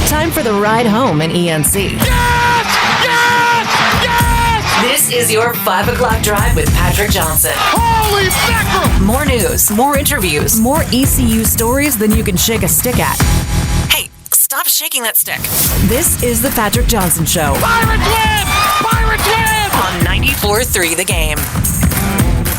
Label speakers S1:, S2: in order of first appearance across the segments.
S1: Time for the ride home in ENC.
S2: Yes! Yes! Yes!
S1: This is your 5 o'clock drive with Patrick Johnson.
S2: Holy mackerel!
S1: More news, more interviews, more ECU stories than you can shake a stick at. Hey, stop shaking that stick. This is the Patrick Johnson Show.
S2: Pirates win! Pirates win!
S1: On 94.3 The Game.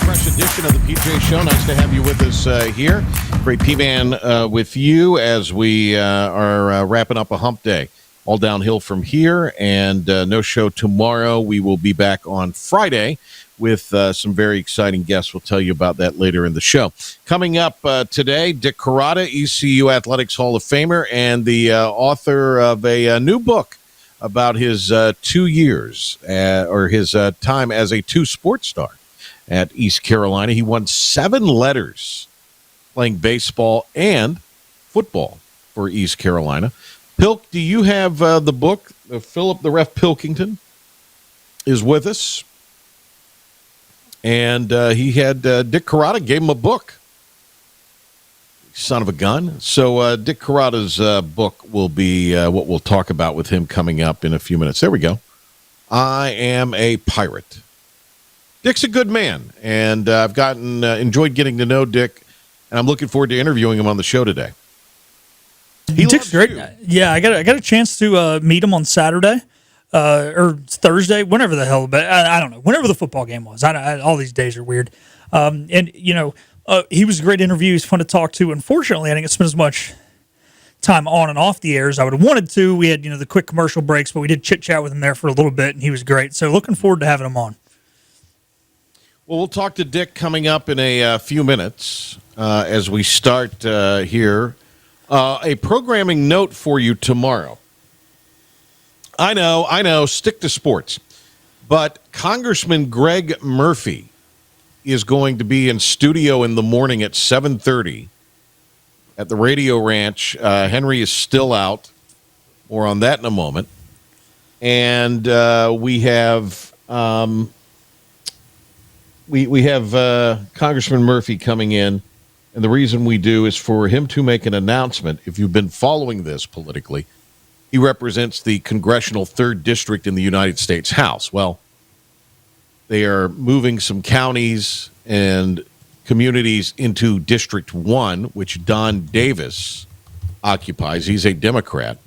S3: Fresh edition of the PJ Show. Nice to have you with us here. Great P-Man with you as we are wrapping up a hump day. All downhill from here, and no show tomorrow. We will be back on Friday with some very exciting guests. We'll tell you about that later in the show. Coming up today, Dick Corrada, ECU Athletics Hall of Famer, and the author of a new book about his 2 years or his time as a two-sport star at East Carolina. He won 7 letters playing baseball and football for East Carolina. Pilk, do you have the book? Philip the Ref Pilkington is with us. And he had Dick Corrada gave him a book. Son of a gun. So Dick Corrada's book will be what we'll talk about with him coming up in a few minutes. There we go. I Am a Pirate. Dick's a good man, and I've enjoyed getting to know Dick, and I'm looking forward to interviewing him on the show today.
S4: Dick's great. Yeah, I got a chance to meet him on Saturday or Thursday, whenever the hell. But I don't know. Whenever the football game was. All these days are weird. And he was a great interview. He's fun to talk to. Unfortunately, I didn't spend as much time on and off the air as I would have wanted to. We had the quick commercial breaks, but we did chit chat with him there for a little bit, and he was great. So looking forward to having him on.
S3: Well, we'll talk to Dick coming up in a few minutes as we start here. A programming note for you tomorrow. I know, stick to sports. But Congressman Greg Murphy is going to be in studio in the morning at 7:30 at the Radio Ranch. Henry is still out. More on that in a moment. And we have we have Congressman Murphy coming in. And the reason we do is for him to make an announcement. If you've been following this politically, he represents the Congressional 3rd District in the United States House. Well, they are moving some counties and communities into District 1, which Don Davis occupies. He's a Democrat.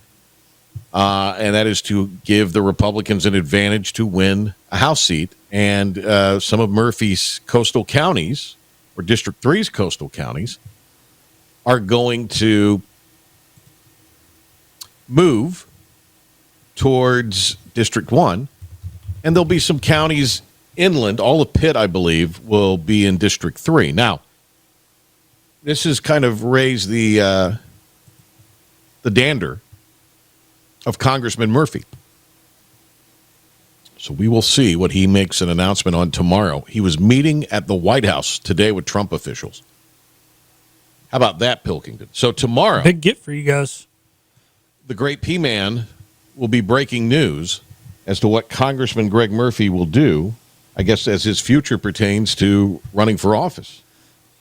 S3: And that is to give the Republicans an advantage to win a House seat. And some of Murphy's coastal counties, or District 3's coastal counties, are going to move towards District 1. And there'll be some counties inland. All of Pitt, I believe, will be in District 3. Now, this has kind of raised the dander of Congressman Murphy. So we will see what he makes an announcement on tomorrow. He was meeting at the White House today with Trump officials. How about that, Pilkington? So tomorrow,
S4: big get for you guys.
S3: The great P-Man will be breaking news as to what Congressman Greg Murphy will do, I guess, as his future pertains to running for office.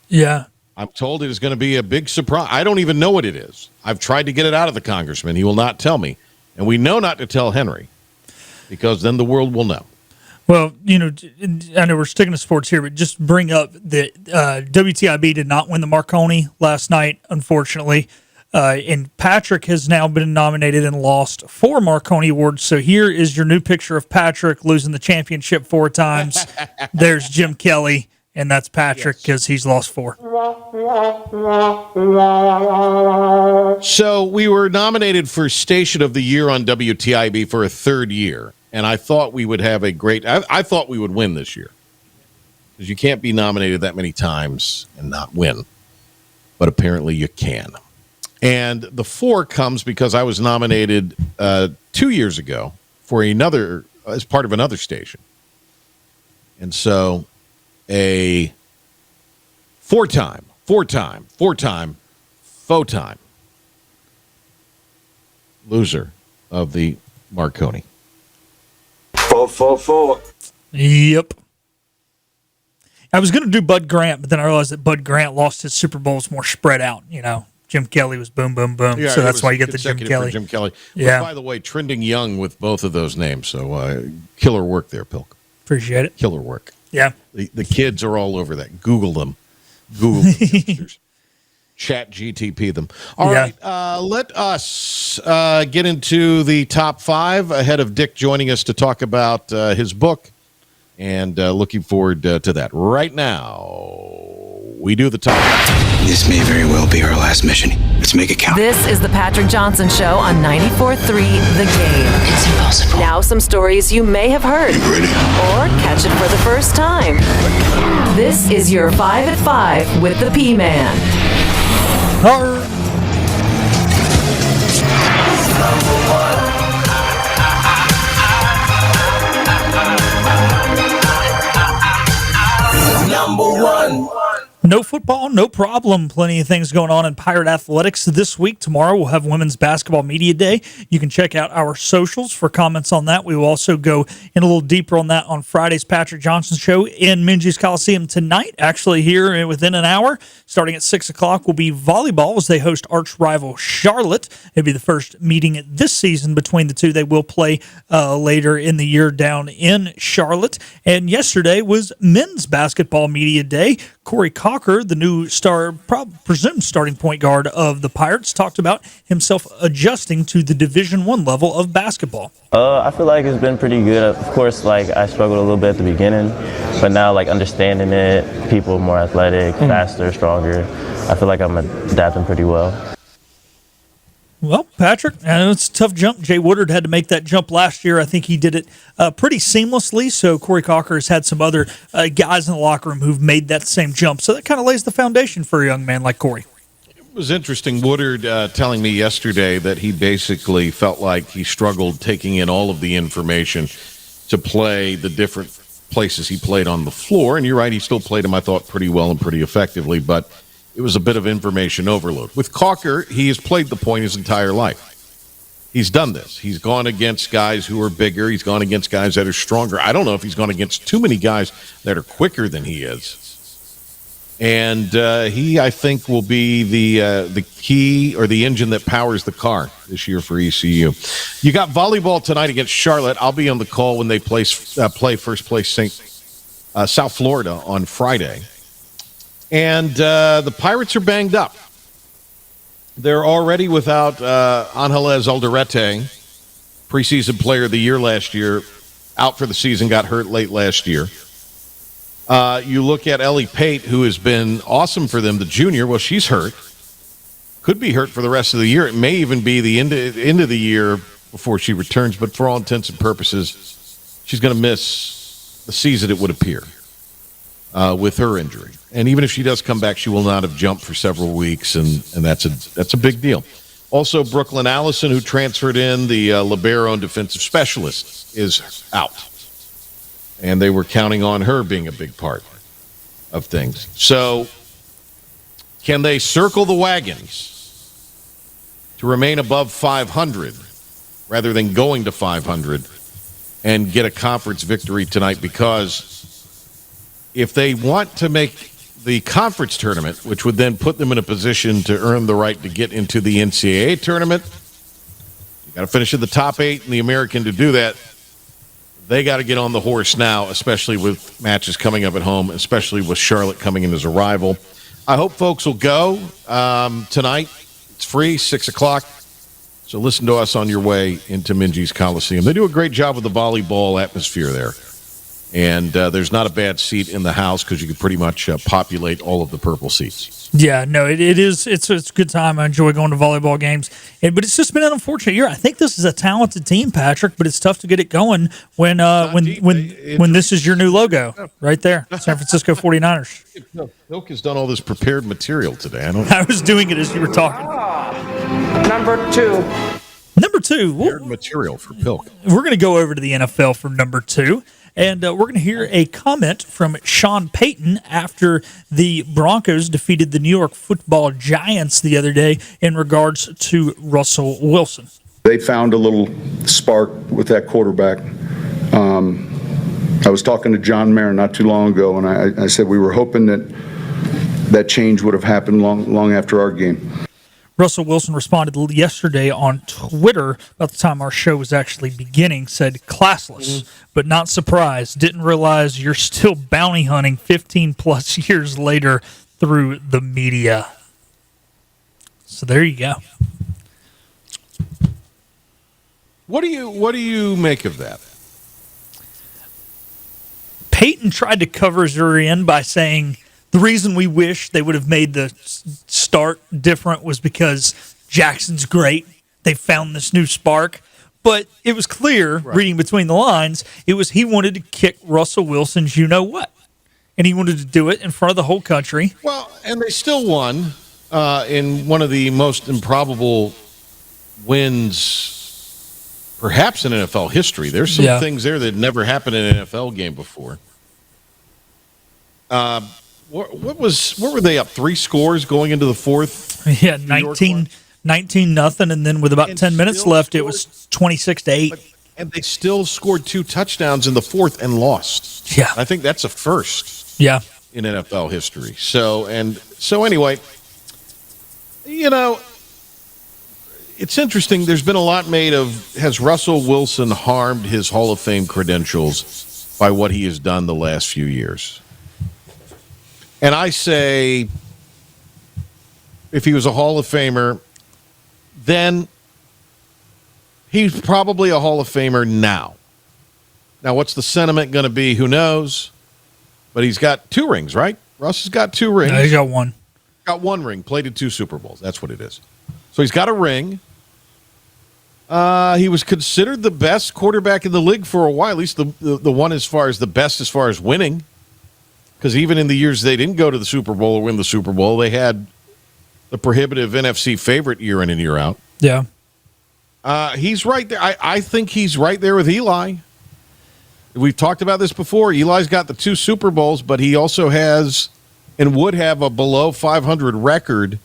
S4: Yeah.
S3: I'm told it is going to be a big surprise. I don't even know what it is. I've tried to get it out of the congressman. He will not tell me. And we know not to tell Henry, because then the world will know.
S4: Well, I know we're sticking to sports here, but just bring up that WTIB did not win the Marconi last night, unfortunately. And Patrick has now been nominated and lost 4 Marconi awards. So here is your new picture of Patrick losing the championship 4 times. There's Jim Kelly, and that's Patrick because he's lost 4.
S3: So we were nominated for Station of the Year on WTIB for a 3rd year. And I thought we would have a great... I thought we would win this year. Because you can't be nominated that many times and not win. But apparently you can. And the 4 comes because I was nominated 2 years ago for as part of another station. And so a four-time loser of the Marconi.
S5: 4.
S4: Yep. I was going to do Bud Grant, but then I realized that Bud Grant lost his Super Bowls more spread out, Jim Kelly was boom, boom, boom.
S3: Yeah,
S4: so that's why you get the Jim Kelly.
S3: Jim Kelly.
S4: Yeah.
S3: Which, by the way, trending young with both of those names. So killer work there, Pilk.
S4: Appreciate it.
S3: Killer work.
S4: Yeah.
S3: The kids are all over that. Google them. Google them. Youngsters. Chat GTP them. All right. Let us get into the top 5 ahead of Dick joining us to talk about his book. And looking forward to that. Right now, we do the top 5.
S5: This may very well be our last mission. Let's make it count.
S1: This is the Patrick Johnson Show on 94.3 The Game.
S6: It's impossible.
S1: Now some stories you may have heard or catch it for the first time. This is your 5 at 5 with the P-Man.
S5: Number 1.
S4: No football, no problem. Plenty of things going on in Pirate Athletics this week. Tomorrow we'll have Women's Basketball Media Day. You can check out our socials for comments on that. We will also go in a little deeper on that on Friday's Patrick Johnson Show in Minji's Coliseum tonight. Actually, here within an hour, starting at 6 o'clock, will be volleyball as they host arch rival Charlotte. It'll be the first meeting this season between the two. They will play later in the year down in Charlotte. And yesterday was Men's Basketball Media Day. Corey Cocker, the new presumed starting point guard of the Pirates, talked about himself adjusting to the Division I level of basketball.
S7: I feel like it's been pretty good. Of course, I struggled a little bit at the beginning, but now understanding it, people more athletic, faster, stronger. I feel like I'm adapting pretty well.
S4: Well, Patrick, I know it's a tough jump. Jay Woodard had to make that jump last year. I think he did it pretty seamlessly. So Corey Cocker has had some other guys in the locker room who've made that same jump. So that kind of lays the foundation for a young man like Corey.
S3: It was interesting, Woodard telling me yesterday that he basically felt like he struggled taking in all of the information to play the different places he played on the floor. And you're right, he still played them, I thought, pretty well and pretty effectively. But it was a bit of information overload. With Cocker, he has played the point his entire life. He's done this. He's gone against guys who are bigger. He's gone against guys that are stronger. I don't know if he's gone against too many guys that are quicker than he is. And he, I think, will be the key or the engine that powers the car this year for ECU. You got volleyball tonight against Charlotte. I'll be on the call when they play first place South Florida on Friday. And the Pirates are banged up. They're already without Angeles Alderete, preseason player of the year last year, out for the season, got hurt late last year. You look at Ellie Pate, who has been awesome for them, the junior. Well, she's hurt. Could be hurt for the rest of the year. It may even be the end of the year before she returns, but for all intents and purposes, she's going to miss the season, it would appear, with her injury. And even if she does come back, she will not have jumped for several weeks, and that's a big deal. Also, Brooklyn Allison, who transferred in, the libero and defensive specialist, is out. And they were counting on her being a big part of things. So, can they circle the wagons to remain above 500 rather than going to 500 and get a conference victory tonight? Because if they want to make the conference tournament, which would then put them in a position to earn the right to get into the NCAA tournament, you got to finish in the top 8 in the American to do that. They got to get on the horse now, especially with matches coming up at home, especially with Charlotte coming in as a rival. I hope folks will go tonight. It's free, 6 o'clock. So listen to us on your way into Minji's Coliseum. They do a great job with the volleyball atmosphere there. And there's not a bad seat in the house because you can pretty much populate all of the purple seats.
S4: Yeah, no, it is. It's a good time. I enjoy going to volleyball games. But it's just been an unfortunate year. I think this is a talented team, Patrick, but it's tough to get it going when this is your new logo right there, San Francisco 49ers.
S3: Milk has done all this prepared material today.
S4: I was doing it as you were talking.
S8: Number two.
S3: Prepared material for Pilk.
S4: We're going to go over to the NFL for number 2. And we're going to hear a comment from Sean Payton after the Broncos defeated the New York Football Giants the other day in regards to Russell Wilson.
S9: They found a little spark with that quarterback. I was talking to John Mayer not too long ago, and I said we were hoping that change would have happened long after our game.
S4: Russell Wilson responded yesterday on Twitter about the time our show was actually beginning, said, classless, but not surprised. Didn't realize you're still bounty hunting 15-plus years later through the media. So there you go.
S3: What do you make of that?
S4: Peyton tried to cover his rear end by saying the reason we wish they would have made the start different was because Jackson's great. They found this new spark. But it was clear, reading between the lines, it was he wanted to kick Russell Wilson's you-know-what. And he wanted to do it in front of the whole country.
S3: Well, and they still won in one of the most improbable wins perhaps in NFL history. There's some things there that never happened in an NFL game before. What were they up 3 scores going into the fourth?
S4: Yeah, 19 nothing, and then with about 10 minutes left, it was 26-8.
S3: And they still scored 2 touchdowns in the fourth and lost.
S4: Yeah,
S3: I think that's a first.
S4: Yeah,
S3: in NFL history. So anyway, it's interesting. There's been a lot made of, has Russell Wilson harmed his Hall of Fame credentials by what he has done the last few years? And I say, if he was a Hall of Famer, then he's probably a Hall of Famer now. Now, what's the sentiment going to be? Who knows? But he's got 2 rings, right? Russ has got 2 rings.
S4: No, he's got 1.
S3: Got 1 ring, played in 2 Super Bowls. That's what it is. So he's got a ring. He was considered the best quarterback in the league for a while, at least the one as far as the best as far as winning. Because even in the years they didn't go to the Super Bowl or win the Super Bowl, they had the prohibitive NFC favorite year in and year out.
S4: Yeah.
S3: He's right there. I think he's right there with Eli. We've talked about this before. Eli's got the 2 Super Bowls, but he also has and would have a below 500 record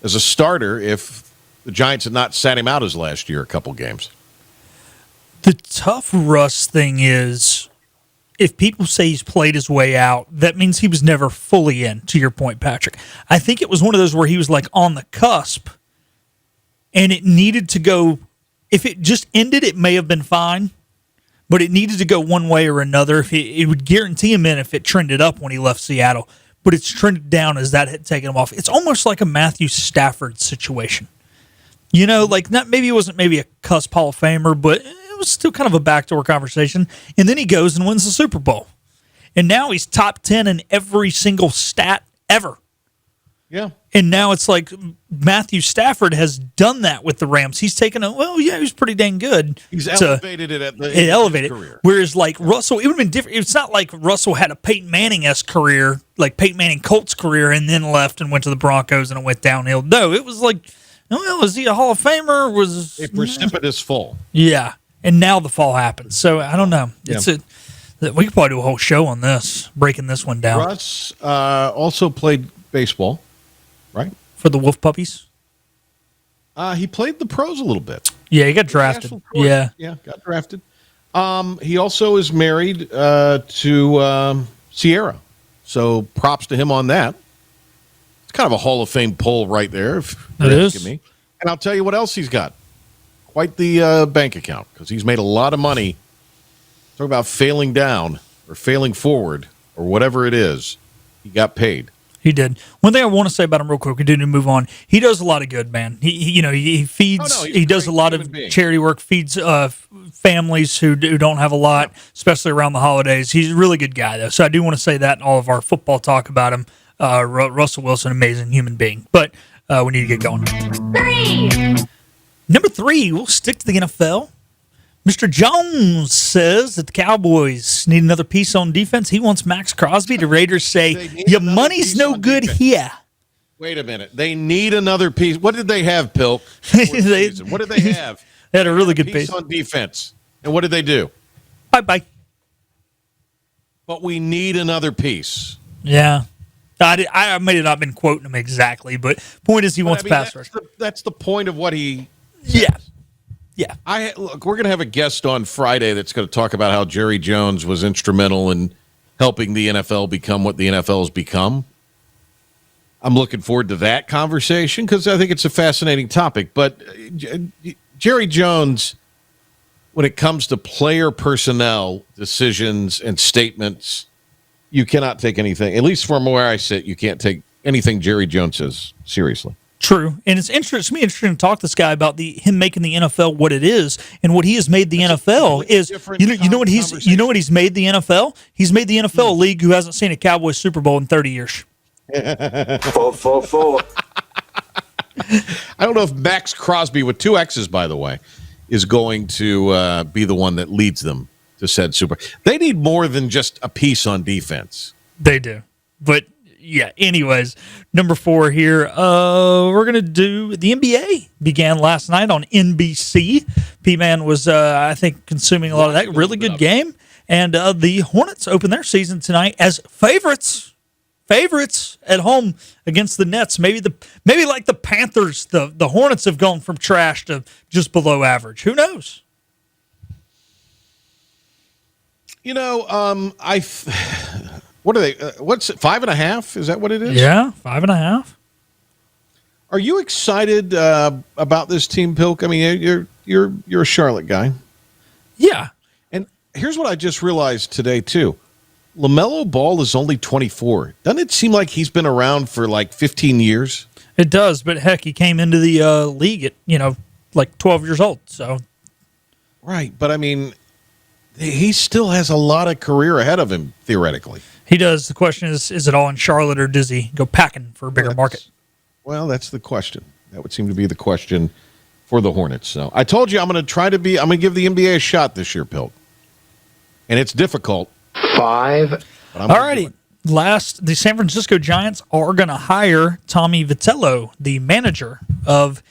S3: as a starter if the Giants had not sat him out his last year a couple games.
S4: The tough Russ thing is, if people say he's played his way out, that means he was never fully in, to your point, Patrick. I think it was one of those where he was like on the cusp, and it needed to go. If it just ended, it may have been fine, but it needed to go one way or another. It would guarantee him in if it trended up when he left Seattle, but it's trended down as that had taken him off. It's almost like a Matthew Stafford situation. Like maybe it wasn't a cusp Hall of Famer, but it was still kind of a backdoor conversation. And then he goes and wins the Super Bowl. And now he's top 10 in every single stat ever.
S3: Yeah.
S4: And now it's like Matthew Stafford has done that with the Rams. He's taken he was pretty dang good.
S3: He's elevated it at the end of his career.
S4: Whereas like Russell, it would have been different. It's not like Russell had a Peyton Manning-esque career, like Peyton Manning Colts career, and then left and went to the Broncos and it went downhill. No, it was like, was he a Hall of Famer? Was
S3: a precipitous fall.
S4: Yeah. And now the fall happens. So I don't know. We could probably do a whole show on this, breaking this one down.
S3: Russ also played baseball, right?
S4: For the Wolf Puppies?
S3: He played the pros a little bit.
S4: Yeah, he got drafted. Yeah,
S3: got drafted. He also is married to Sierra. So props to him on that. It's kind of a Hall of Fame pull right there, if you're asking me. And I'll tell you what else he's got. Quite the bank account, because he's made a lot of money. Talk about failing down or failing forward or whatever it is. He got paid.
S4: He did. One thing I want to say about him real quick, we didn't move on. He does a lot of good, man. He feeds. He does a lot of charity work, feeds families who don't have a lot, especially around the holidays. He's a really good guy, though. So I do want to say that in all of our football talk about him. Russell Wilson, amazing human being. But we need to get going. 3. Number 3, we'll stick to the NFL. Mr. Jones says that the Cowboys need another piece on defense. He wants Max Crosby. The Raiders say, your money's no good here.
S3: Wait a minute. They need another piece. What did they have, Pilk? What did they have?
S4: They had a really good piece
S3: on defense. And what did they do?
S4: Bye-bye.
S3: But we need another piece.
S4: Yeah. I may have not been quoting him exactly, but point is he wants pass rush.
S3: That's the point of what he says.
S4: Yeah. Yeah.
S3: Look, we're going to have a guest on Friday that's going to talk about how Jerry Jones was instrumental in helping the NFL become what the NFL has become. I'm looking forward to that conversation because I think it's a fascinating topic. But Jerry Jones, when it comes to player personnel decisions and statements, you cannot take anything, at least from where I sit, you can't take anything Jerry Jones says seriously.
S4: True, and it's interesting to talk to this guy about him making the NFL what it is, and what he has made the NFL is. You know what he's made the NFL. He's made the NFL a league who hasn't seen a Cowboys Super Bowl in 30 years.
S9: Full.
S3: I don't know if Max Crosby, with 2 X's, by the way, is going to be the one that leads them to said Super. They need more than just a piece on defense.
S4: They do. But, yeah, anyways, number 4 here. We're going to do the NBA. Began last night on NBC. P-Man was, I think, consuming a lot of that. Really good game. And the Hornets open their season tonight as favorites at home against the Nets. Maybe like the Panthers, the Hornets have gone from trash to just below average. Who knows?
S3: What are they? What's it, 5.5? Is that what it is?
S4: Yeah, 5.5.
S3: Are you excited about this team, Pilk? I mean, you're a Charlotte guy.
S4: Yeah.
S3: And here's what I just realized today too. LaMelo Ball is only 24. Doesn't it seem like he's been around for like 15 years?
S4: It does, but heck, he came into the league at, like 12 years old. So,
S3: right, but I mean, he still has a lot of career ahead of him, theoretically.
S4: He does. The question is it all in Charlotte, or does he go packing for a bigger market?
S3: Well, that's the question. That would seem to be the question for the Hornets. So I told you I'm going to give the NBA a shot this year, Pilk. And it's difficult.
S9: 5.
S4: All righty. Last, the San Francisco Giants are going to hire Tommy Vitello, the manager of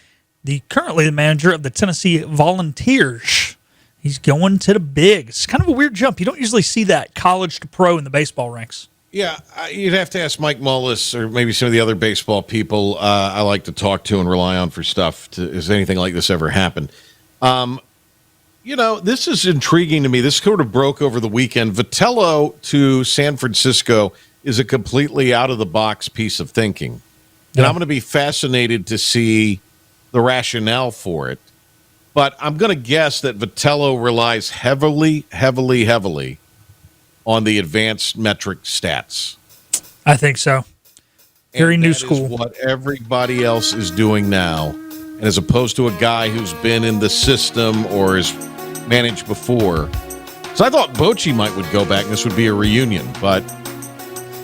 S4: currently the manager of the Tennessee Volunteers. He's going to the big. It's kind of a weird jump. You don't usually see that college to pro in the baseball ranks.
S3: Yeah, you'd have to ask Mike Mullis or maybe some of the other baseball people I like to talk to and rely on for stuff. Has anything like this ever happened? This is intriguing to me. This sort of broke over the weekend. Vitello to San Francisco is a completely out-of-the-box piece of thinking. And I'm going to be fascinated to see the rationale for it. But I'm going to guess that Vitello relies heavily on the advanced metric stats.
S4: I think so. Very new school.
S3: Is what everybody else is doing now. And as opposed to a guy who's been in the system or is managed before. So I thought Bochy would go back and this would be a reunion, but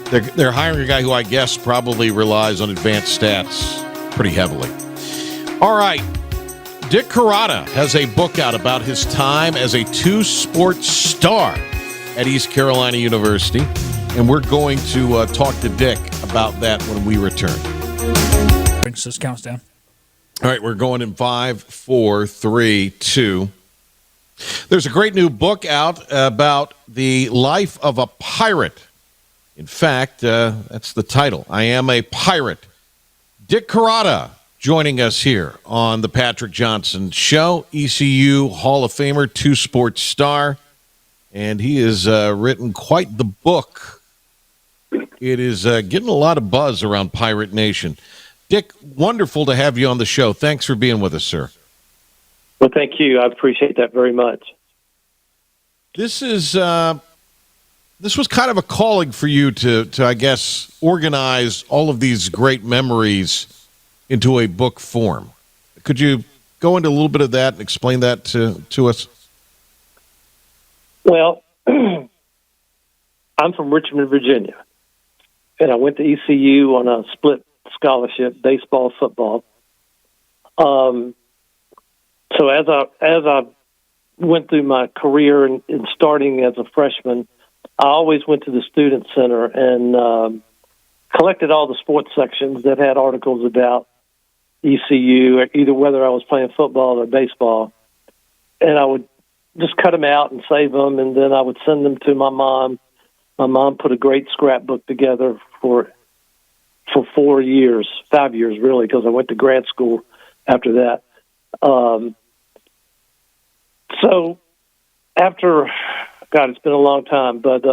S3: they're hiring a guy who I guess probably relies on advanced stats pretty heavily. All right. Dick Corrada has a book out about his time as a 2-sport star at East Carolina University, and we're going to talk to Dick about that when we return.
S4: Just counts down.
S3: All right, we're going in 5, 4, 3, 2. There's a great new book out about the life of a pirate. In fact, that's the title. I Am a Pirate. Dick Corrada joining us here on the Patrick Johnson Show. ECU Hall of Famer, 2-sport star. And he has written quite the book. It is getting a lot of buzz around Pirate Nation. Dick, wonderful to have you on the show. Thanks for being with us, sir.
S6: Well, thank you. I appreciate that very much.
S3: This was kind of a calling for you to I guess, organize all of these great memories into a book form. Could you go into a little bit of that and explain that to us?
S6: Well, I'm from Richmond, Virginia, and I went to ECU on a split scholarship, baseball, football. So as I went through my career and starting as a freshman, I always went to the student center and collected all the sports sections that had articles about ECU, either whether I was playing football or baseball, and I would just cut them out and save them, and then I would send them to my mom. My mom put a great scrapbook together for 5 years really, because I went to grad school after that. So after, God, it's been a long time, but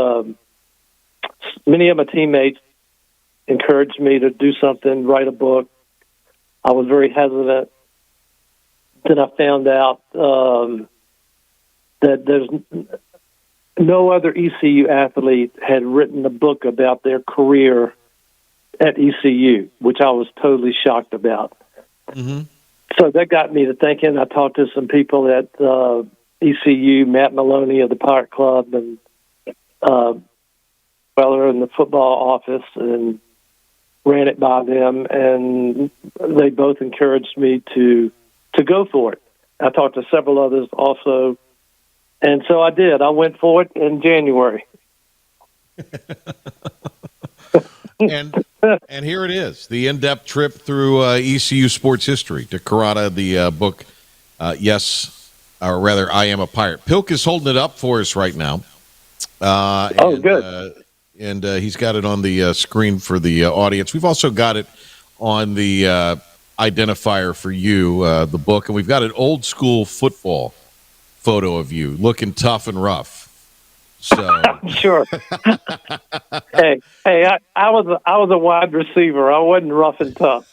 S6: many of my teammates encouraged me to do something, write a book. I was very hesitant. Then I found out that there's no other ECU athlete had written a book about their career at ECU, which I was totally shocked about.
S3: Mm-hmm.
S6: So that got me to thinking. I talked to some people at ECU, Matt Maloney of the Pirate Club, and Weller in the football office, and ran it by them, and they both encouraged me to go for it. I talked to several others also, and so I did. I went for it in January.
S3: And here it is, the in-depth trip through ECU sports history to Corrada, the book, Yes, or rather, I Am a Pirate. Pilk is holding it up for us right now.
S6: Good.
S3: And he's got it on the screen for the audience. We've also got it on the identifier for you, the book, and we've got an old school football photo of you looking tough and rough. So
S6: sure. hey, I was a wide receiver. I wasn't rough and tough.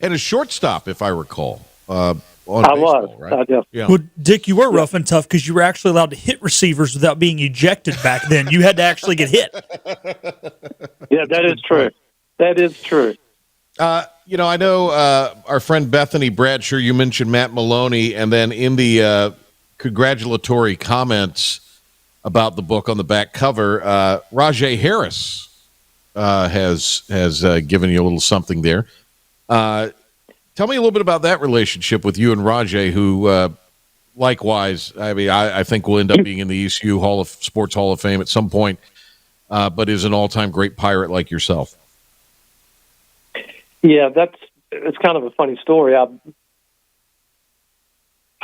S3: And a shortstop, if I recall.
S6: I was.
S3: Right?
S6: Yeah.
S4: Well, Dick, you were rough and tough because you were actually allowed to hit receivers without being ejected back then. You had to actually get hit.
S6: Yeah, that is true. That is true.
S3: I know our friend Bethany Bradshaw, you mentioned Matt Maloney, and then in the congratulatory comments about the book on the back cover, Rajay Harris has given you a little something there. Tell me a little bit about that relationship with you and Rajay, who likewise, I think will end up being in the ECU Sports Hall of Fame at some point, but is an all-time great Pirate like yourself.
S6: Yeah, it's kind of a funny story. I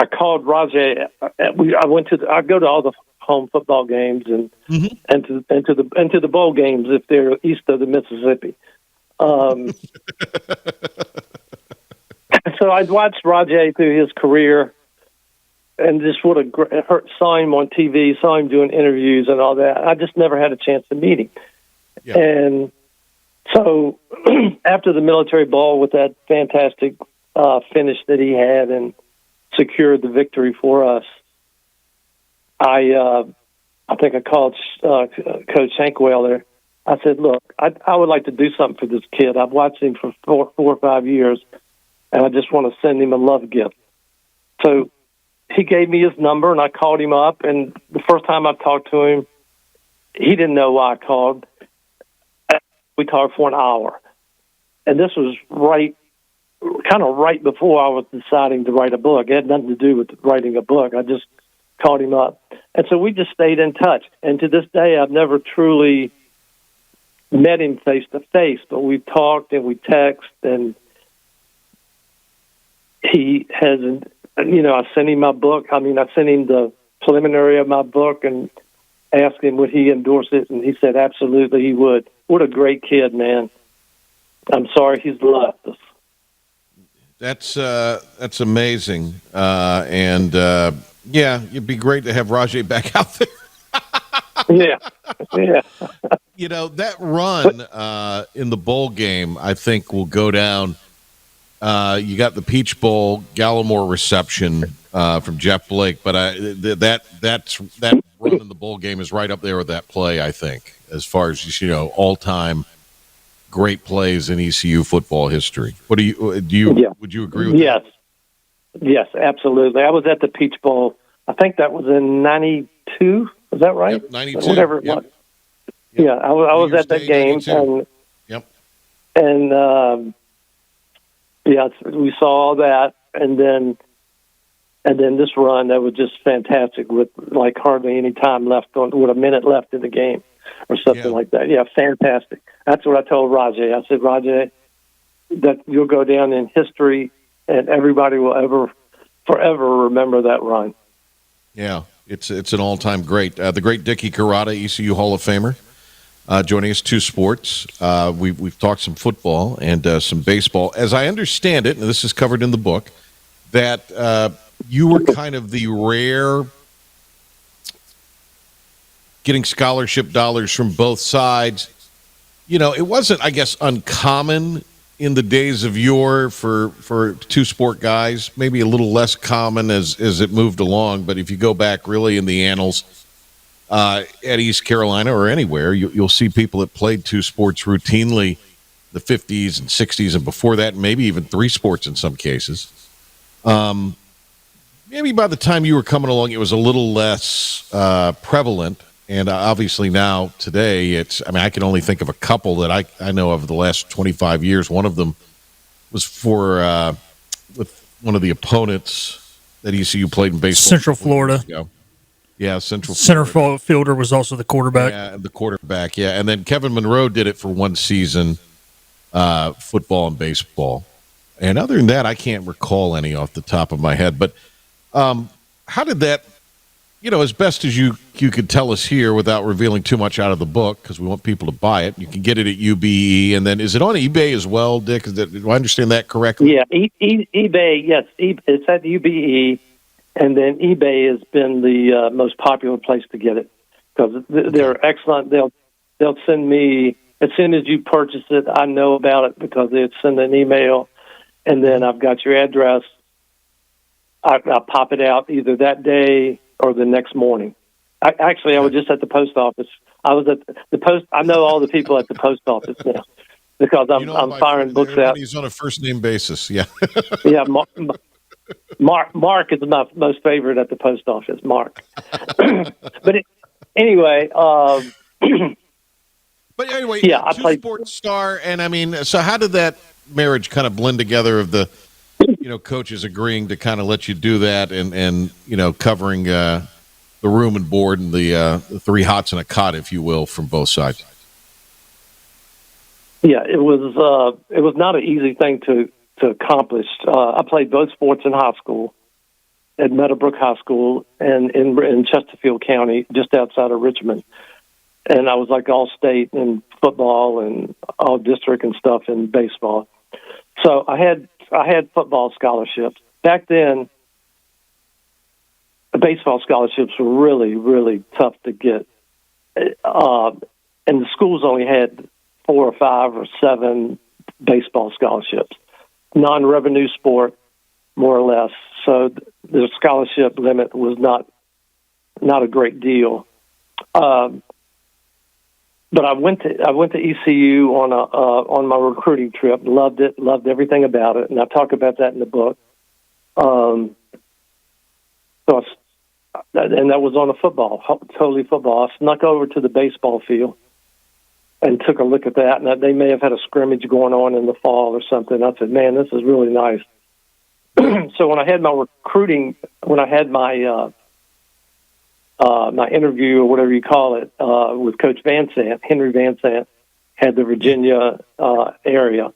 S6: called Rajay. I go to all the home football games and into the bowl games if they're east of the Mississippi. So I'd watched Rajay through his career, and just saw him on TV, saw him doing interviews and all that. I just never had a chance to meet him. Yeah. And so after the Military Bowl with that fantastic finish that he had and secured the victory for us, I think I called Coach Shankweiler. I said, look, I would like to do something for this kid. I've watched him for four or 5 years, and I just want to send him a love gift. So he gave me his number, and I called him up, and the first time I talked to him, he didn't know why I called. We talked for an hour. And this was right before I was deciding to write a book. It had nothing to do with writing a book. I just called him up. And so we just stayed in touch. And to this day, I've never truly met him face to face, but we've talked and we text, and he has, I sent him my book. I sent him the preliminary of my book and asked him would he endorse it, and he said absolutely he would. What a great kid, man. I'm sorry he's left us.
S3: That's amazing. And it'd be great to have Rajay back out there.
S6: Yeah.
S3: That run in the bowl game, I think, will go down. You got the Peach Bowl Gallimore reception from Jeff Blake, but that run in the bowl game is right up there with that play, I think, as far as all-time great plays in ECU football history. What do you would you agree with that?
S6: Yes, absolutely. I was at the Peach Bowl. I think that was in 92. Was that right?
S3: Yep, 92.
S6: Whatever it was. Yep. Yeah, I was at that game.
S3: 92.
S6: And we saw all that, and then this run that was just fantastic with like hardly any time left with a minute left in the game or something like that. Yeah, fantastic. That's what I told Rajay. I said, Rajay, that you'll go down in history, and everybody will forever remember that run.
S3: Yeah, it's an all-time great. The great Dickie Corrada, ECU Hall of Famer, joining us. Two sports. We've talked some football and some baseball. As I understand it, and this is covered in the book, that you were kind of the rare getting scholarship dollars from both sides it wasn't, I guess, uncommon in the days of yore for two-sport guys, maybe a little less common as it moved along. But if you go back really in the annals at East Carolina or anywhere, you'll see people that played two sports routinely the 50s and 60s and before that, maybe even three sports in some cases. Maybe by the time you were coming along, it was a little less prevalent. And obviously now, today, I can only think of a couple that I know of the last 25 years. One of them was with one of the opponents that ECU played in baseball.
S4: Central Florida.
S3: Yeah, Central
S4: Center fielder was also the quarterback.
S3: Yeah, the quarterback, yeah. And then Kevin Monroe did it for one season, football and baseball. And other than that, I can't recall any off the top of my head. But how did that, as best as you could tell us here without revealing too much out of the book, because we want people to buy it. You can get it at UBE. And then is it on eBay as well, Dick? Do I understand that correctly?
S6: Yeah, eBay, yes. It's at UBE. And then eBay has been the most popular place to get it because they're excellent. They'll send me, as soon as you purchase it, I know about it because they'd send an email, and then I've got your address. I pop it out either that day or the next morning. I was just at the post office. I was at the post. I know all the people at the post office now because I'm firing books out.
S3: He's on a first name basis. Yeah.
S6: Yeah. Mark is my most favorite at the post office. Mark. Anyway.
S3: But anyway,
S6: yeah, I played
S3: sports star, and so how did that marriage kind of blend together? Of the, coaches agreeing to kind of let you do that, and covering the room and board and the three hots and a cot, if you will, from both sides.
S6: Yeah, it was not an easy thing to accomplish. I played both sports in high school, at Meadowbrook High School, and in Chesterfield County, just outside of Richmond. And I was like all state in football and all district and stuff in baseball. So I had football scholarships. Back then, the baseball scholarships were really, really tough to get. And the schools only had 4 or 5 or 7 baseball scholarships. Non-revenue sport, more or less. So the scholarship limit was not a great deal. But I went to ECU on my recruiting trip. Loved it. Loved everything about it, and I talk about that in the book. And that was on a totally football. I snuck over to the baseball field and took a look at that. And they may have had a scrimmage going on in the fall or something. I said, "Man, this is really nice." So when I had my recruiting, when I had my interview or whatever you call it with Coach Van Sant, Henry Van Sant, had the Virginia area.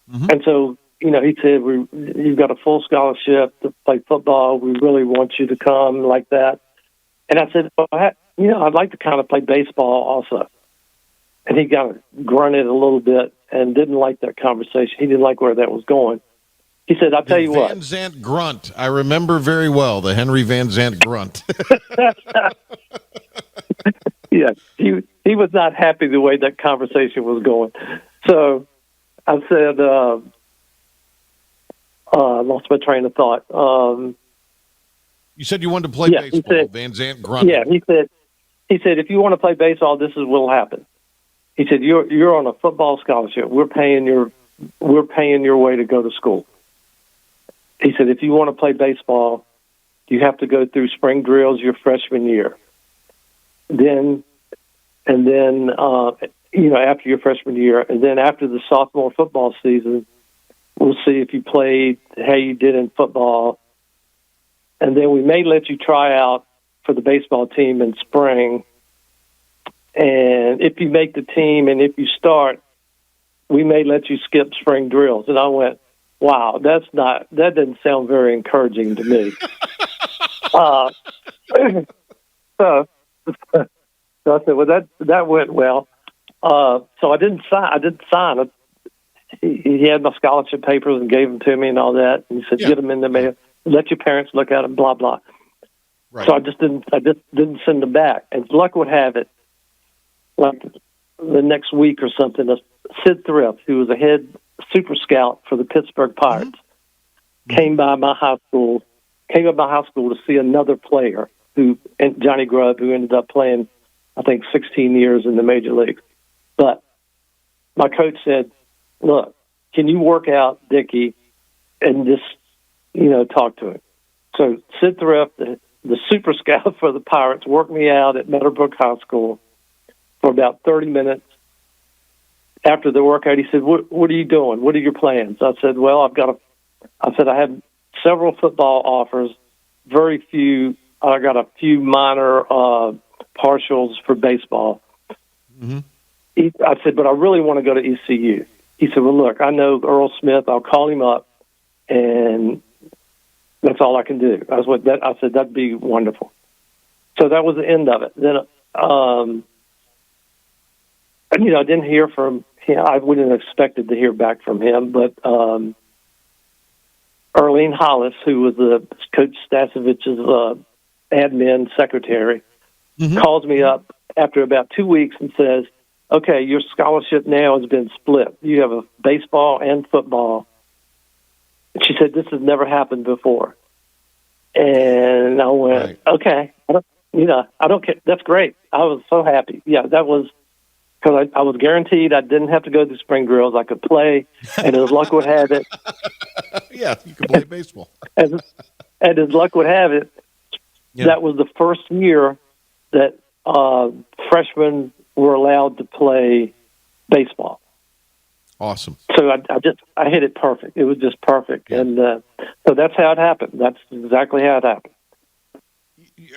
S6: Mm-hmm. And so, he said, you've got a full scholarship to play football. We really want you to come like that. And I said, well, I'd like to kind of play baseball also. And he kind of grunted a little bit and didn't like that conversation. He didn't like where that was going. He said, I'll tell you what.
S3: Van Zant grunt. I remember very well the Henry Van Zant grunt.
S6: Yeah, he was not happy the way that conversation was going. So I said, I lost my train of thought.
S3: You said you wanted to play baseball. Said, Van Zant grunt.
S6: Yeah, he said, if you want to play baseball, this is what will happen. He said, you're on a football scholarship. We're paying your way to go to school. He said, if you want to play baseball, you have to go through spring drills your freshman year. Then after your freshman year, and then after the sophomore football season, we'll see if you played, how you did in football. And then we may let you try out for the baseball team in spring. And if you make the team and if you start, we may let you skip spring drills. And I went, wow, that doesn't sound very encouraging to me. So I said, well, that went well. So I didn't sign it. He had my scholarship papers and gave them to me and all that. And he said, get them in the mail. Let your parents look at them, blah, blah. Right. So I just didn't send them back. And luck would have it, like the next week or something, Sid Thrift, who was a head super scout for the Pittsburgh Pirates, came by my high school to see another player, Johnny Grubb, who ended up playing, I think, 16 years in the major leagues. But my coach said, "Look, can you work out Dickie and just, talk to him?" So Sid Thrift, the super scout for the Pirates, worked me out at Meadowbrook High School for about 30 minutes. After the workout, he said, what are you doing? What are your plans? I said, well, I had several football offers, I got a few minor partials for baseball.
S3: Mm-hmm.
S6: I said, but I really want to go to ECU. He said, well, look, I know Earl Smith. I'll call him up, and that's all I can do. I said, that'd be wonderful. So that was the end of it. Then, I didn't hear from him. I wouldn't have expected to hear back from him, but Arlene Hollis, who was Coach Stasovich's admin secretary, calls me up after about 2 weeks and says, okay, your scholarship now has been split. You have a baseball and football. And she said, this has never happened before. And I went, okay, I don't care. That's great. I was so happy. Yeah, that was because I was guaranteed I didn't have to go to spring drills. I could play, and as luck would have it.
S3: Yeah, you could play baseball.
S6: And as luck would have it, that was the first year that freshmen were allowed to play baseball.
S3: Awesome.
S6: So I hit it perfect. It was just perfect. Yeah. And so that's how it happened. That's exactly how it happened.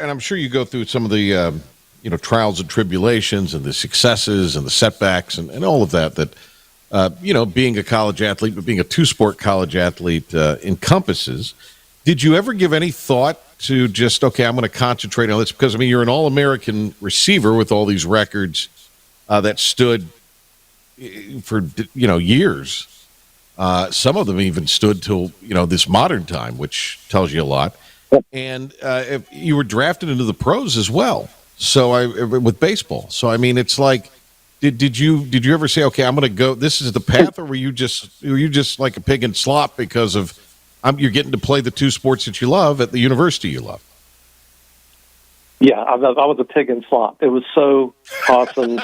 S3: And I'm sure you go through some of the, trials and tribulations and the successes and the setbacks and all of that, being a college athlete, but being a two-sport college athlete encompasses. Did you ever give any thought to just, okay, I'm going to concentrate on this? Because, you're an All-American receiver with all these records that stood for, years. Some of them even stood till, this modern time, which tells you a lot. And if you were drafted into the pros as well. So with baseball. So, it's like, did you ever say, okay, I'm going to go, this is the path, or were you just like a pig in slop because of, you're getting to play the two sports that you love at the university you love?
S6: Yeah, I was a pig in slop. It was so awesome.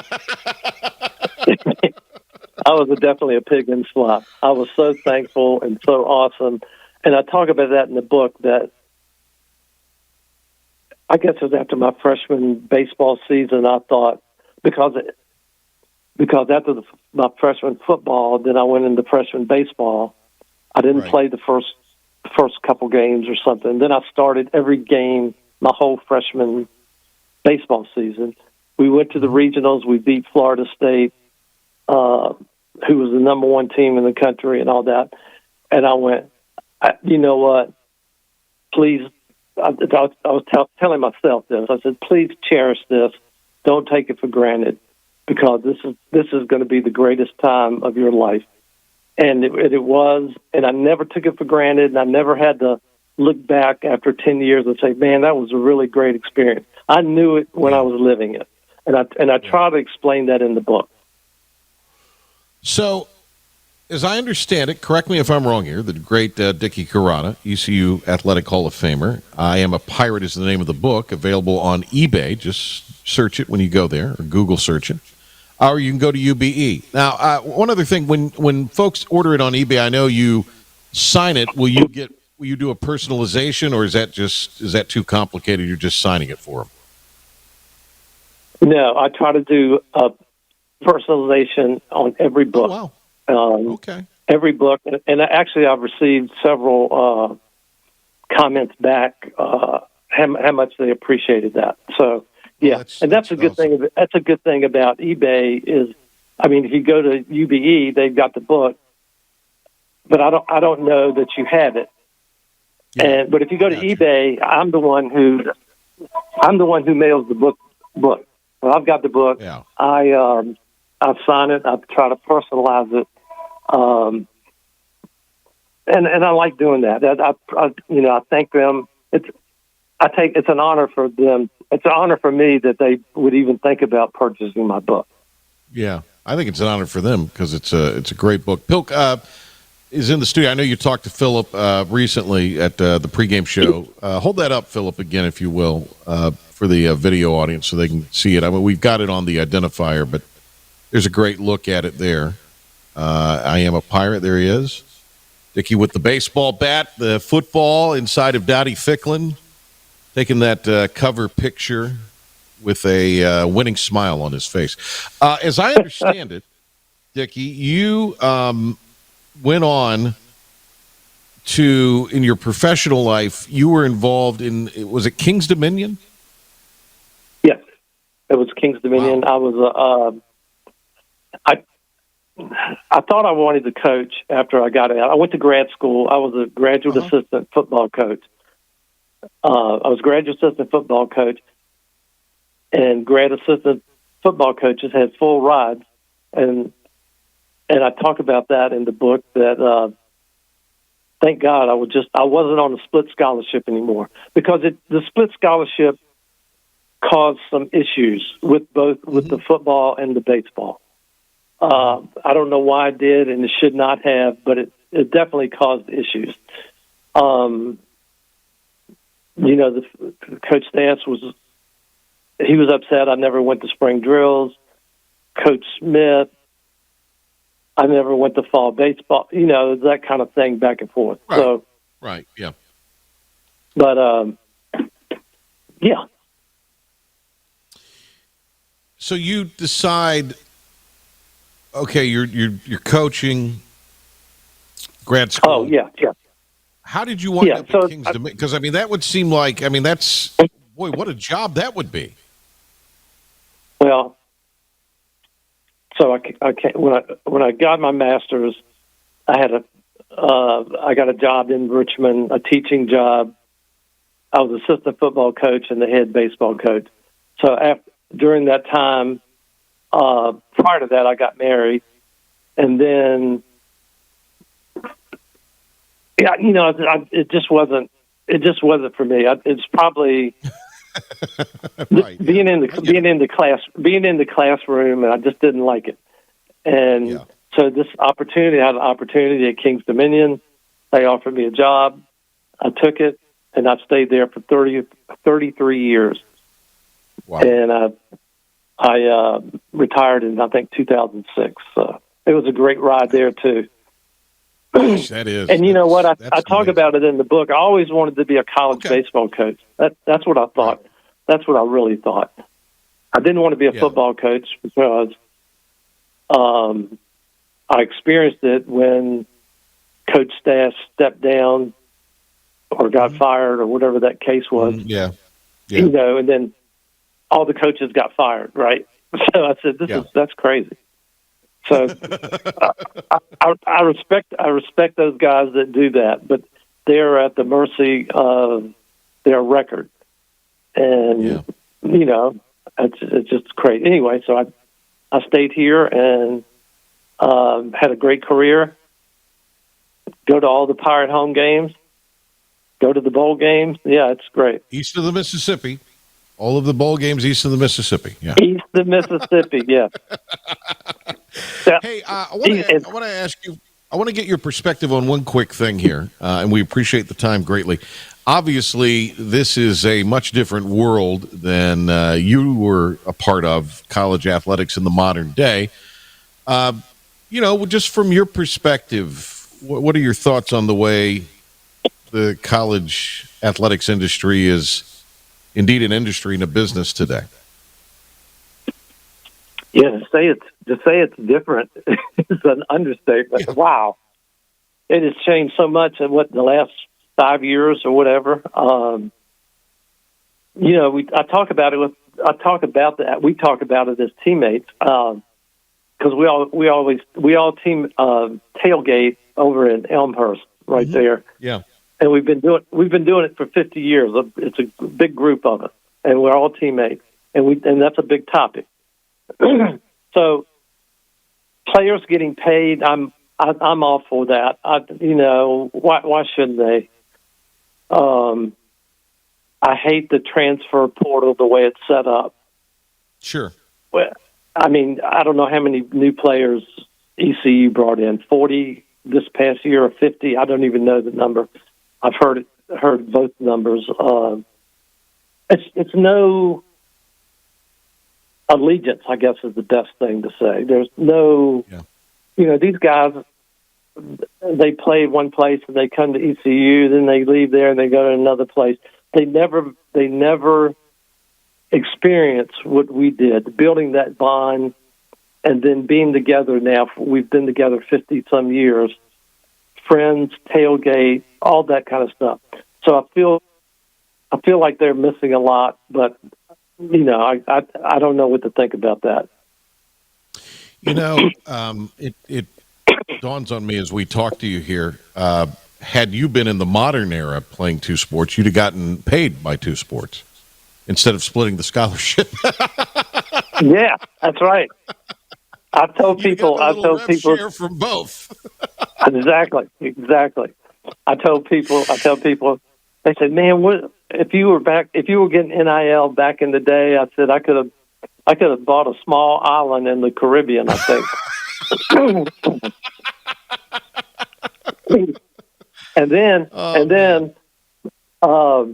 S6: I was definitely a pig in slop. I was so thankful and so awesome. And I talk about that in the book, that I guess it was after my freshman baseball season, I thought, because after my freshman football, then I went into freshman baseball. I didn't play the first couple games or something. Then I started every game my whole freshman baseball season. We went to the regionals. We beat Florida State, who was the number one team in the country and all that. And I went, you know what, please, I was telling myself this. I said, please cherish this. Don't take it for granted, because this is going to be the greatest time of your life. And it was, and I never took it for granted, and I never had to look back after 10 years and say, man, that was a really great experience. I knew it when I was living it. And I try to explain that in the book.
S3: So, as I understand it, correct me if I'm wrong here, the great Dickie Corrada, ECU Athletic Hall of Famer. I Am a Pirate is the name of the book, available on eBay. Just search it when you go there, or Google search it. Or you can go to UBE. Now, one other thing, when folks order it on eBay, I know you sign it. Will you do a personalization, or is that too complicated? You're just signing it for them?
S6: No, I try to do a personalization on every book.
S3: Oh, wow. Okay.
S6: Every book, and actually, I've received several comments back how much they appreciated that. So, yeah, that's a good
S3: awesome
S6: thing. That's a good thing about eBay is, if you go to UBE, they've got the book, but I don't know that you have it. Yeah. But if you go to eBay, I'm the one who mails the book. Well, I've got the book.
S3: Yeah.
S6: I sign it. I try to personalize it. And I like doing that. I thank them. It's an honor for them. It's an honor for me that they would even think about purchasing my book.
S3: Yeah, I think it's an honor for them because it's a great book. Pilk is in the studio. I know you talked to Philip recently at the pregame show. Hold that up, Philip, again, if you will, for the video audience so they can see it. I mean, we've got it on the identifier, but there's a great look at it there. I am a pirate. There he is. Dickie with the baseball bat, the football inside of Dottie Ficklin, taking that cover picture with a winning smile on his face. As I understand it, Dickie, you went on to, in your professional life, you were involved in, was it King's Dominion?
S6: Yes, it was King's Dominion.
S3: Wow.
S6: I was I thought I wanted to coach after I got out. I went to grad school. I was a graduate assistant football coach. I was graduate assistant football coach, and grad assistant football coaches had full rides, and I talk about that in the book. That thank God I wasn't on a split scholarship anymore, because the split scholarship caused some issues with the football and the baseball. I don't know why it did, and it should not have, but it definitely caused issues. The Coach Stantz was upset. I never went to spring drills. Coach Smith, I never went to fall baseball. That kind of thing, back and forth.
S3: Right.
S6: So,
S3: right, yeah.
S6: But yeah.
S3: So you decide, okay, you're coaching grad school.
S6: Oh yeah.
S3: How did you wind up at King's Dominion? Because that would seem like, that's, boy, what a job that would be.
S6: Well, so when I got my master's, I got a job in Richmond, a teaching job. I was assistant football coach and the head baseball coach. So during that time, prior to that, I got married, and then it just wasn't for me. It's probably
S3: right,
S6: being in the classroom, and I just didn't like it. And so I had an opportunity at King's Dominion. They offered me a job. I took it, and I've stayed there for 33 years.
S3: Wow.
S6: And I retired in, I think, 2006. So it was a great ride there too.
S3: Gosh, that is.
S6: And you know what? I talk
S3: amazing.
S6: about it in the book. I always wanted to be a college baseball coach. That's what I thought. Right. That's what I really thought. I didn't want to be a football coach because I experienced it when Coach Stass stepped down or got fired or whatever that case was.
S3: Yeah.
S6: And then all the coaches got fired, right? So I said, that's crazy. So I respect those guys that do that, but they're at the mercy of their record, and it's just crazy. Anyway, so I stayed here and had a great career. Go to all the Pirate home games. Go to the bowl games. Yeah, it's great.
S3: East of the Mississippi. All of the bowl games east of the Mississippi. Yeah.
S6: East of Mississippi, yeah.
S3: Hey, I want to ask you, I want to get your perspective on one quick thing here, and we appreciate the time greatly. Obviously, this is a much different world than you were a part of, college athletics in the modern day. Just from your perspective, what are your thoughts on the way the college athletics industry is indeed an industry and a business today?
S6: Yeah, to say it's different is an understatement. Yeah. Wow, it has changed so much in the last 5 years or whatever. I talk about it. We talk about it as teammates because we all team tailgate over in Elmhurst right there.
S3: Yeah.
S6: And we've been doing it for 50 years. It's a big group of us, and we're all teammates, and that's a big topic. So, players getting paid, I'm all for that. Why shouldn't they? I hate the transfer portal the way it's set up.
S3: Sure.
S6: Well, I mean, I don't know how many new players ECU brought in. 40 this past year or 50. I don't even know the number. I've heard both numbers. It's no allegiance, I guess, is the best thing to say. There's no, these guys, they play one place and they come to ECU, then they leave there and they go to another place. They never experience what we did, building that bond and then being together now. We've been together 50-some years, friends, tailgate, all that kind of stuff. So I feel like they're missing a lot, but, I don't know what to think about that.
S3: It dawns on me as we talk to you here, had you been in the modern era playing two sports, you'd have gotten paid by two sports instead of splitting the scholarship.
S6: Yeah, that's right. I've told people
S3: share from both.
S6: Exactly. I tell people, they said, man, what if you were getting NIL back in the day? I said, I could have bought a small island in the Caribbean, I think. and then our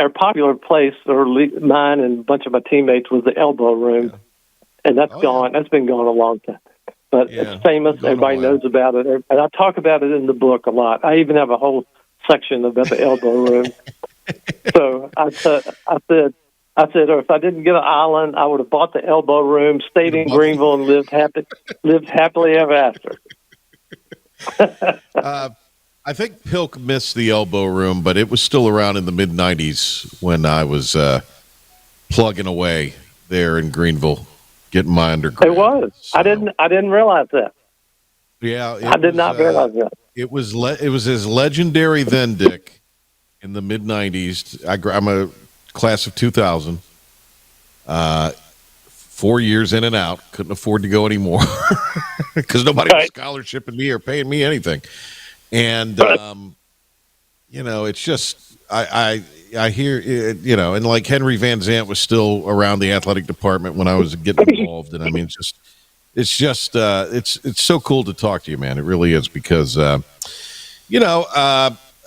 S6: popular place, or mine and a bunch of my teammates, was the Elbow Room, and that's gone. That's been gone a long time, but it's famous. Everybody knows about it, and I talk about it in the book a lot. I even have a whole section about the Elbow Room. So I said, or if I didn't get an island, I would have bought the Elbow Room, stayed in Greenville, and lived happily ever after.
S3: I think Pilk missed the Elbow Room, but it was still around in the mid-'90s when I was plugging away there in Greenville, getting my undergrad.
S6: It was. So. I didn't realize that.
S3: Yeah,
S6: I did not realize that.
S3: It was as legendary then, Dick, in the mid-'90s. I'm a class of 2000. 4 years in and out. Couldn't afford to go anymore because nobody was scholarshiping me or paying me anything. And, it's just, I hear, and like Henry Van Zant was still around the athletic department when I was getting involved. And I mean, it's so cool to talk to you, man. It really is because,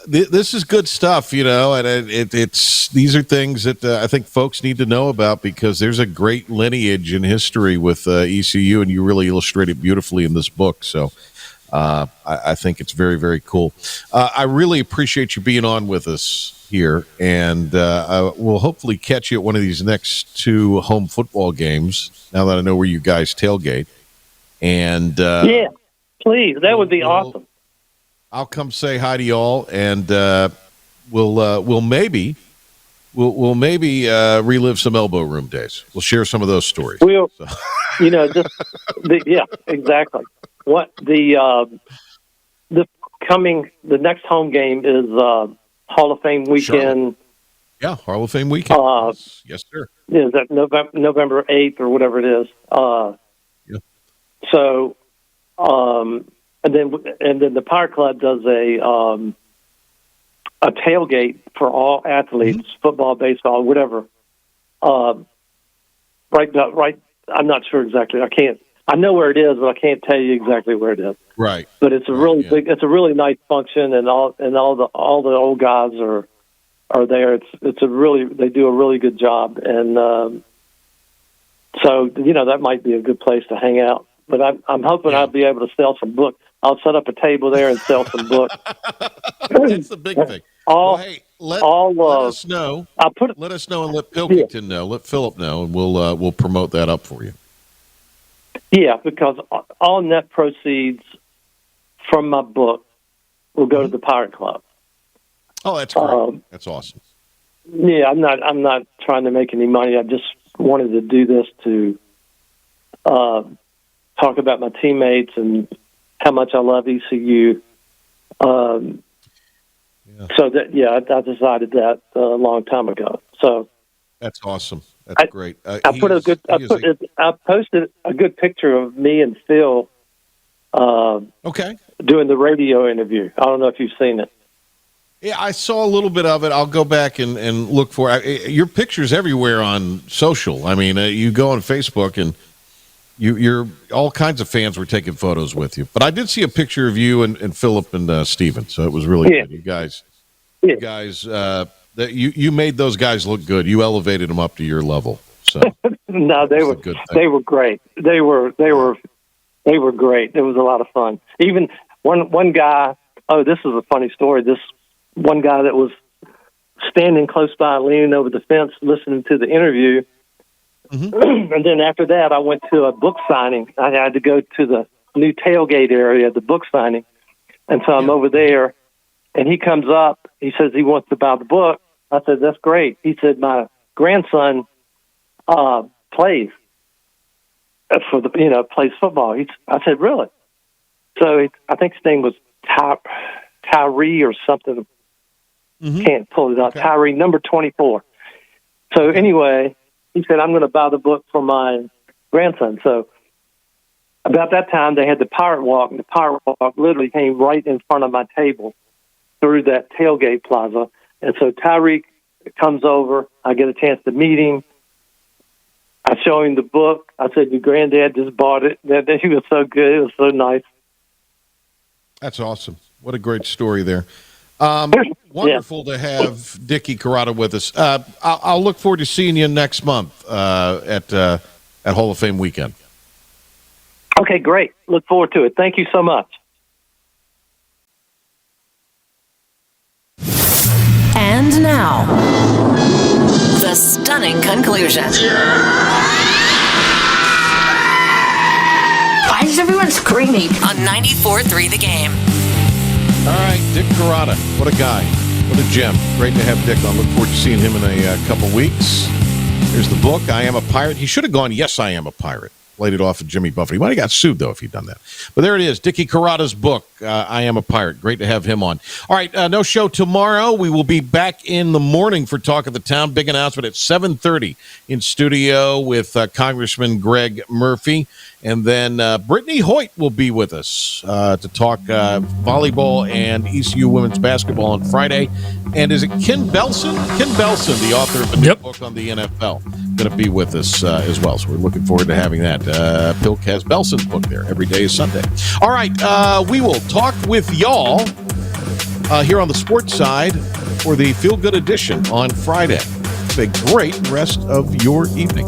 S3: this is good stuff, and these are things that I think folks need to know about because there's a great lineage and history with ECU, and you really illustrate it beautifully in this book. So, I think it's very, very cool. I really appreciate you being on with us here, and we'll hopefully catch you at one of these next two home football games now that I know where you guys tailgate. And
S6: yeah, please, that would be awesome.
S3: I'll come say hi to y'all, and we'll maybe relive some Elbow Room days. We'll share some of those stories.
S6: We'll, yeah, exactly. What the next home game is Hall of Fame weekend.
S3: Charlotte. Yeah, Hall of Fame weekend. Yes, sir.
S6: Is that November 8th or whatever it is?
S3: Yeah.
S6: So, and then the Pirate Club does a tailgate for all athletes, football, baseball, whatever. Right. I'm not sure exactly. I know where it is, but I can't tell you exactly where it is.
S3: Right.
S6: But it's a really big. It's a really nice function, and all the old guys are there. They do a really good job, and so that might be a good place to hang out. But I'm hoping I'll be able to sell some books. I'll set up a table there and sell some books.
S3: That's the big thing. Let us know. Let us know and let Pilkington know. Let Philip know, and we'll promote that up for you.
S6: Yeah, because all net proceeds from my book will go to the Pirate Club.
S3: Oh, that's great. That's awesome.
S6: Yeah, I'm not trying to make any money. I just wanted to do this to talk about my teammates and how much I love ECU. So I decided that a long time ago. So
S3: that's awesome. That's great.
S6: I posted a good picture of me and Phil.
S3: Okay.
S6: Doing the radio interview. I don't know if you've seen it.
S3: Yeah, I saw a little bit of it. I'll go back and look for it. Your picture's everywhere on social. I mean, you go on Facebook and you're all kinds of fans were taking photos with you. But I did see a picture of you and Philip and Steven, so it was really good. You guys, that you made those guys look good. You elevated them up to your level. So
S6: no, they were great. They were great. It was a lot of fun. Even one guy. Oh, this is a funny story. This one guy that was standing close by, leaning over the fence, listening to the interview. Mm-hmm. And then after that, I went to a book signing. I had to go to the new tailgate area, the book signing. And so I'm over there, and he comes up. He says he wants to buy the book. I said, that's great. He said, my grandson plays for plays football. I said, really? So I think his name was Tyree or something. Mm-hmm. Can't pull it up. Okay. Tyree, number 24. So anyway, he said, I'm going to buy the book for my grandson. So about that time, they had the Pirate Walk, and the Pirate Walk literally came right in front of my table through that tailgate plaza. And so Tyreek comes over. I get a chance to meet him. I show him the book. I said, your granddad just bought it. He was so good. It was so nice.
S3: That's awesome. What a great story there. Wonderful to have Dickie Corrada with us. I'll look forward to seeing you next month at Hall of Fame weekend.
S6: Okay, great. Look forward to it. Thank you so much.
S1: And now, the stunning conclusion.
S10: Why is everyone screaming?
S1: On 94.3 The Game.
S3: All right, Dick Corrada. What a guy. What a gem. Great to have Dick on. Look forward to seeing him in a couple weeks. Here's the book, I Am a Pirate. He should have gone, Yes, I Am a Pirate. Played it off of Jimmy Buffett. He might have got sued, though, if he'd done that. But there it is, Dickie Corrada's book, I Am a Pirate. Great to have him on. All right, no show tomorrow. We will be back in the morning for Talk of the Town. Big announcement at 7:30 in studio with Congressman Greg Murphy. And then Brittany Hoyt will be with us to talk volleyball and ECU women's basketball on Friday. And is it Ken Belson? Ken Belson, the author of a new book on the NFL, going to be with us as well. So we're looking forward to having that. Pilk has Belson's book there. Every day is Sunday. All right, we will talk with y'all here on the sports side for the Feel Good edition on Friday. Have a great rest of your evening.